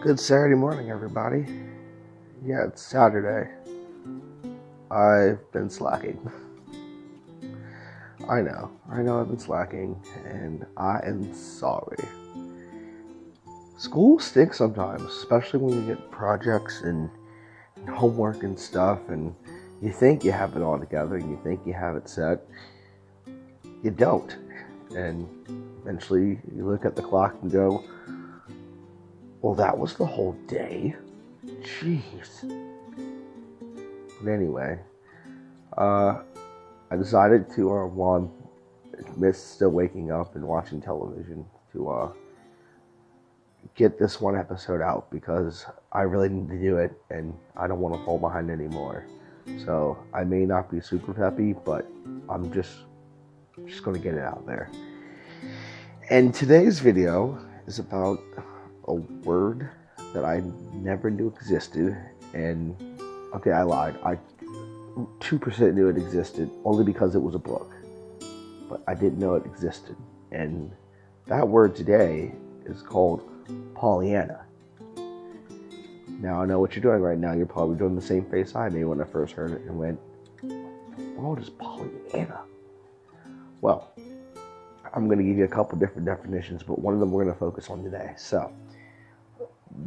Good Saturday morning, everybody. Yeah, it's Saturday. I've been slacking. I know I've been slacking, and I am sorry. School stinks sometimes, especially when you get projects and homework and stuff, and you think you have it all together, and you think you have it set. You don't. And eventually you look at the clock and go, well, that was the whole day. Jeez. But anyway, I decided to, while I still waking up and watching television, to get this one episode out because I really need to do it and I don't want to fall behind anymore. So I may not be super peppy, but I'm just going to get it out there. And today's video is about a word that I never knew existed, and okay, I lied. I 2% knew it existed only because it was a book, but I didn't know it existed. And that word today is called Pollyanna. Now I know what you're doing right now. You're probably doing the same face I made when I first heard it and went, "What is Pollyanna?" Well, I'm going to give you a couple different definitions, but one of them we're going to focus on today. So,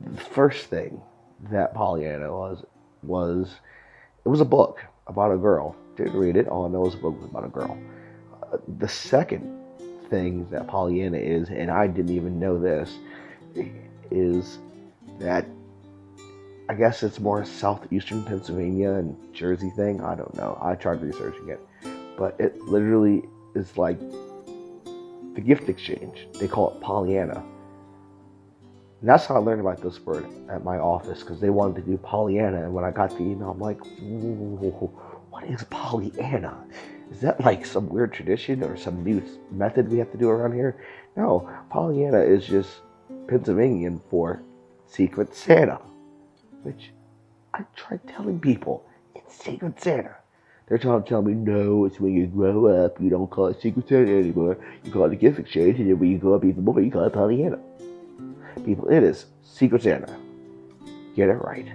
the first thing that Pollyanna was it was a book about a girl. Didn't read it. All I know is a book was about a girl. The second thing that Pollyanna is, and I didn't even know this, is that I guess it's more a southeastern Pennsylvania and Jersey thing. I don't know. I tried researching it, but it literally is like the gift exchange. They call it Pollyanna. And that's how I learned about this word at my office, because they wanted to do Pollyanna. And when I got the email, I'm like, what is Pollyanna? Is that like some weird tradition or some new method we have to do around here? No, Pollyanna is just Pennsylvanian for Secret Santa, which I tried telling people, it's Secret Santa. They're trying to tell me, no, it's when you grow up, you don't call it Secret Santa anymore. You call it a gift exchange, and then when you grow up even more, you call it Pollyanna. People, it is Secret Santa. Get it right.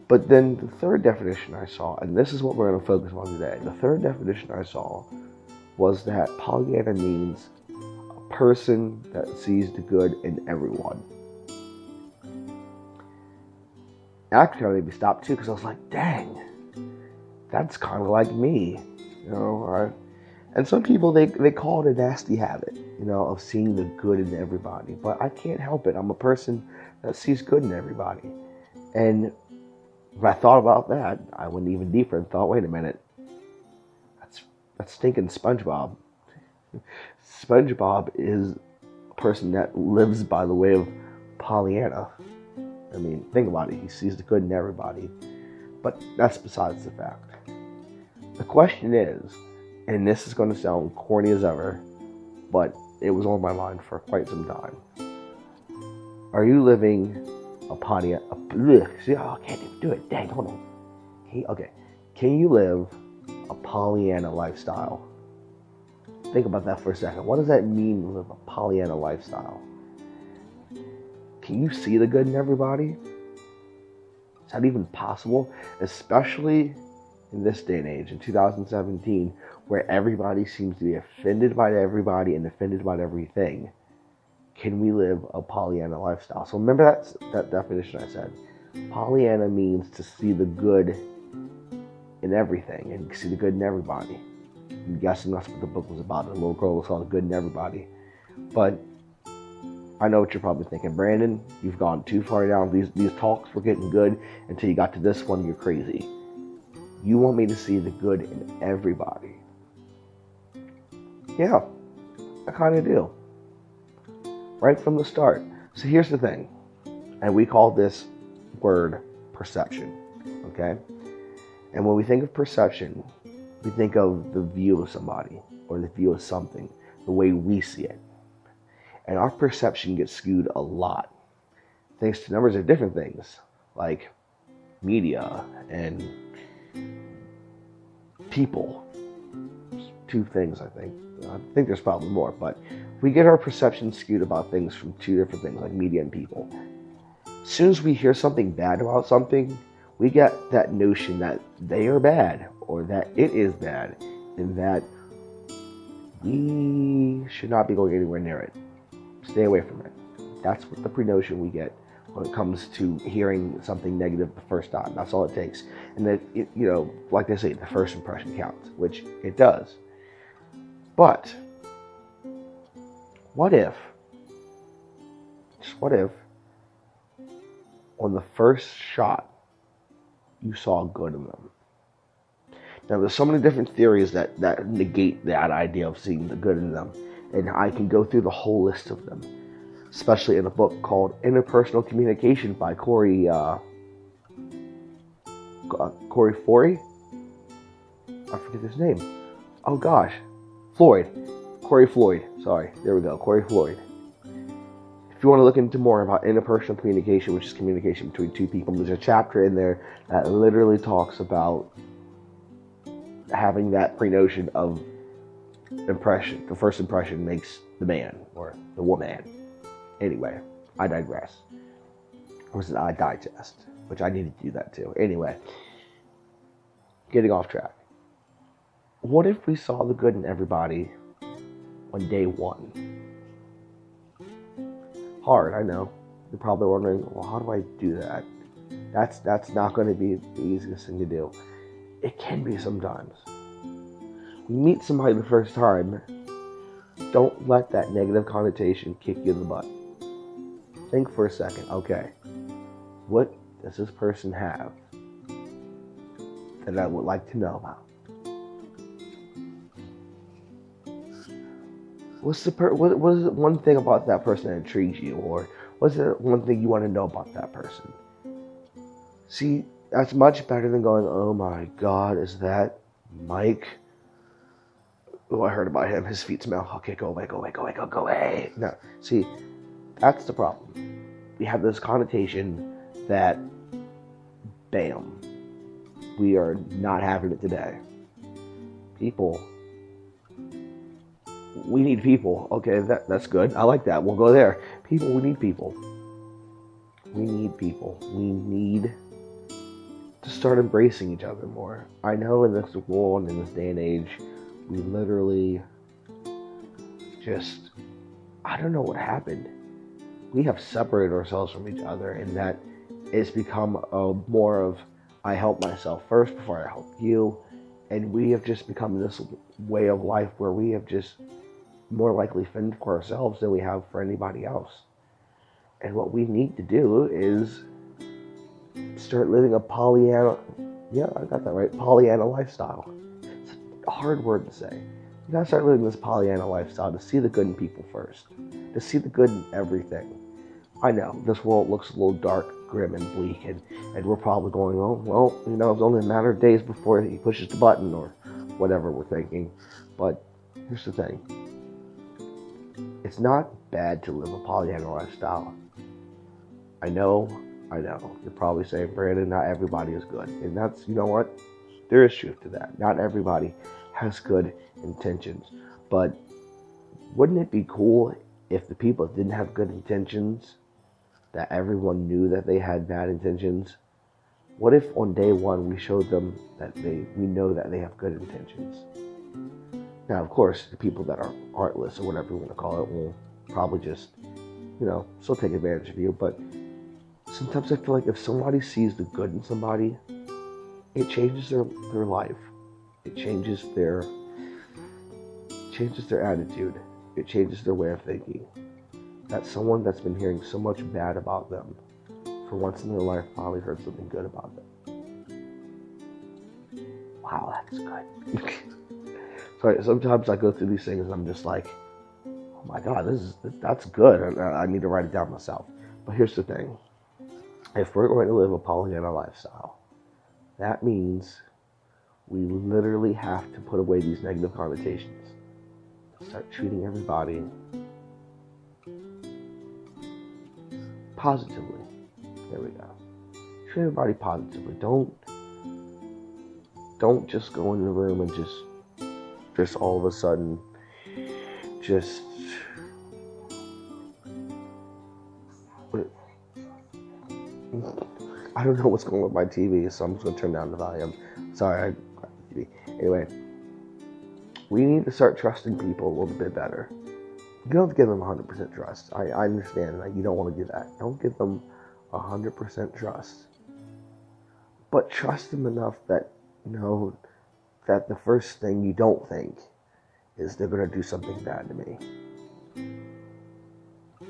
But then the third definition I saw, and this is what we're going to focus on today. The third definition I saw was that Pollyanna means a person that sees the good in everyone. That kind of made me stop too, because I was like, dang. That's kind of like me, you know. And some people, they call it a nasty habit, you know, of seeing the good in everybody. But I can't help it. I'm a person that sees good in everybody. And when I thought about that, I went even deeper and thought, wait a minute, that's stinking SpongeBob. SpongeBob is a person that lives by the way of Pollyanna. I mean, think about it. He sees the good in everybody. But that's besides the fact. The question is, and this is going to sound corny as ever, but it was on my mind for quite some time. Are you living a Pollyanna? See, I can't even do it. Dang, hold on. Can you live a Pollyanna lifestyle? Think about that for a second. What does that mean to live a Pollyanna lifestyle? Can you see the good in everybody? Is that even possible? Especially in this day and age, in 2017, where everybody seems to be offended by everybody and offended by everything. Can we live a Pollyanna lifestyle? So remember that definition I said. Pollyanna means to see the good in everything and see the good in everybody. I'm guessing that's what the book was about. The little girl saw the good in everybody. But I know what you're probably thinking. Brandon, you've gone too far down. These talks were getting good until you got to this one. You're crazy. You want me to see the good in everybody. Yeah, I kind of do. Right from the start. So here's the thing. And we call this word perception. Okay? And when we think of perception, we think of the view of somebody or the view of something, the way we see it. And our perception gets skewed a lot, thanks to numbers of different things, like media and people. Two things, I think. I think there's probably more, but we get our perception skewed about things from two different things, like media and people. As soon as we hear something bad about something, we get that notion that they are bad or that it is bad and that we should not be going anywhere near it. Stay away from it. That's what the pre-notion we get when it comes to hearing something negative the first time. That's all it takes. And that, like they say, the first impression counts, which it does. But what if, on the first shot, you saw good in them? Now, there's so many different theories that negate that idea of seeing the good in them. And I can go through the whole list of them, especially in a book called Interpersonal Communication by Corey Forey? I forget his name. Oh gosh. Corey Floyd. Sorry. There we go. Corey Floyd. If you want to look into more about interpersonal communication, which is communication between two people, there's a chapter in there that literally talks about having that pre-notion of impression. The first impression makes the man or the woman. Anyway, I digress. Or was it I digest? Which I need to do that too. Anyway, getting off track. What if we saw the good in everybody on day one? Hard, I know. You're probably wondering, well, how do I do that? That's not going to be the easiest thing to do. It can be sometimes. When you meet somebody the first time, don't let that negative connotation kick you in the butt. Think for a second, okay, what does this person have that I would like to know about? What is it one thing about that person that intrigues you? Or what's the one thing you want to know about that person? See, that's much better than going, oh my God, is that Mike? Oh, I heard about him. His feet smell. Okay, go away. No, see, that's the problem. We have this connotation that, bam, we are not having it today. People. We need people. Okay, that's good. I like that. We'll go there. People, we need people. We need people. We need to start embracing each other more. I know in this world, in this day and age, we literally just, I don't know what happened. We have separated ourselves from each other, and that it's become more of, I help myself first before I help you. And we have just become this way of life where we have just more likely fend for ourselves than we have for anybody else. And what we need to do is start living a Pollyanna, yeah, I got that right, Pollyanna lifestyle. It's a hard word to say. You gotta start living this Pollyanna lifestyle to see the good in people first, to see the good in everything. I know, this world looks a little dark, grim, and bleak, and we're probably going, oh, well, it's only a matter of days before he pushes the button, or whatever we're thinking. But here's the thing. It's not bad to live a Pollyanna lifestyle. I know. You're probably saying, Brandon, not everybody is good. And that's, you know what? There is truth to that. Not everybody has good intentions. But wouldn't it be cool if the people that didn't have good intentions, that everyone knew that they had bad intentions? What if on day one we showed them that we know that they have good intentions? Now, of course, the people that are heartless or whatever you want to call it will probably just, still take advantage of you. But sometimes I feel like if somebody sees the good in somebody, it changes their life. It changes their attitude. It changes their way of thinking. That someone that's been hearing so much bad about them, for once in their life, probably heard something good about them. Wow, that's good. So sometimes I go through these things and I'm just like, oh my God, that's good. I need to write it down myself. But here's the thing. If we're going to live a Pollyanna lifestyle, that means we literally have to put away these negative connotations. Start treating everybody positively. There we go. Treat everybody positively. Don't just go in the room and just all of a sudden just I don't know what's going on with my TV, so I'm just going to turn down the volume. Sorry, anyway, we need to start trusting people a little bit better. You don't have to give them 100% trust. I understand that you don't want to do that. Don't give them 100% trust. But trust them enough that, that the first thing you don't think is they're going to do something bad to me.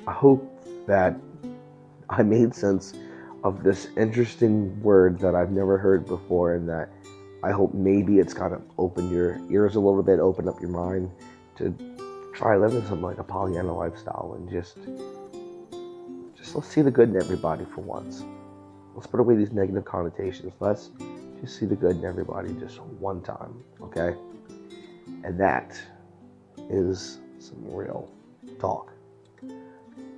I hope that I made sense of this interesting word that I've never heard before, and that I hope maybe it's kind of opened your ears a little bit, opened up your mind to try living something like a Pollyanna lifestyle, and just let's see the good in everybody for once. Let's put away these negative connotations. Let's just see the good in everybody just one time, okay? And that is some real talk.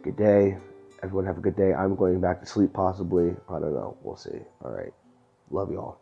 Good day. Everyone have a good day. I'm going back to sleep possibly. I don't know. We'll see. All right. Love you all.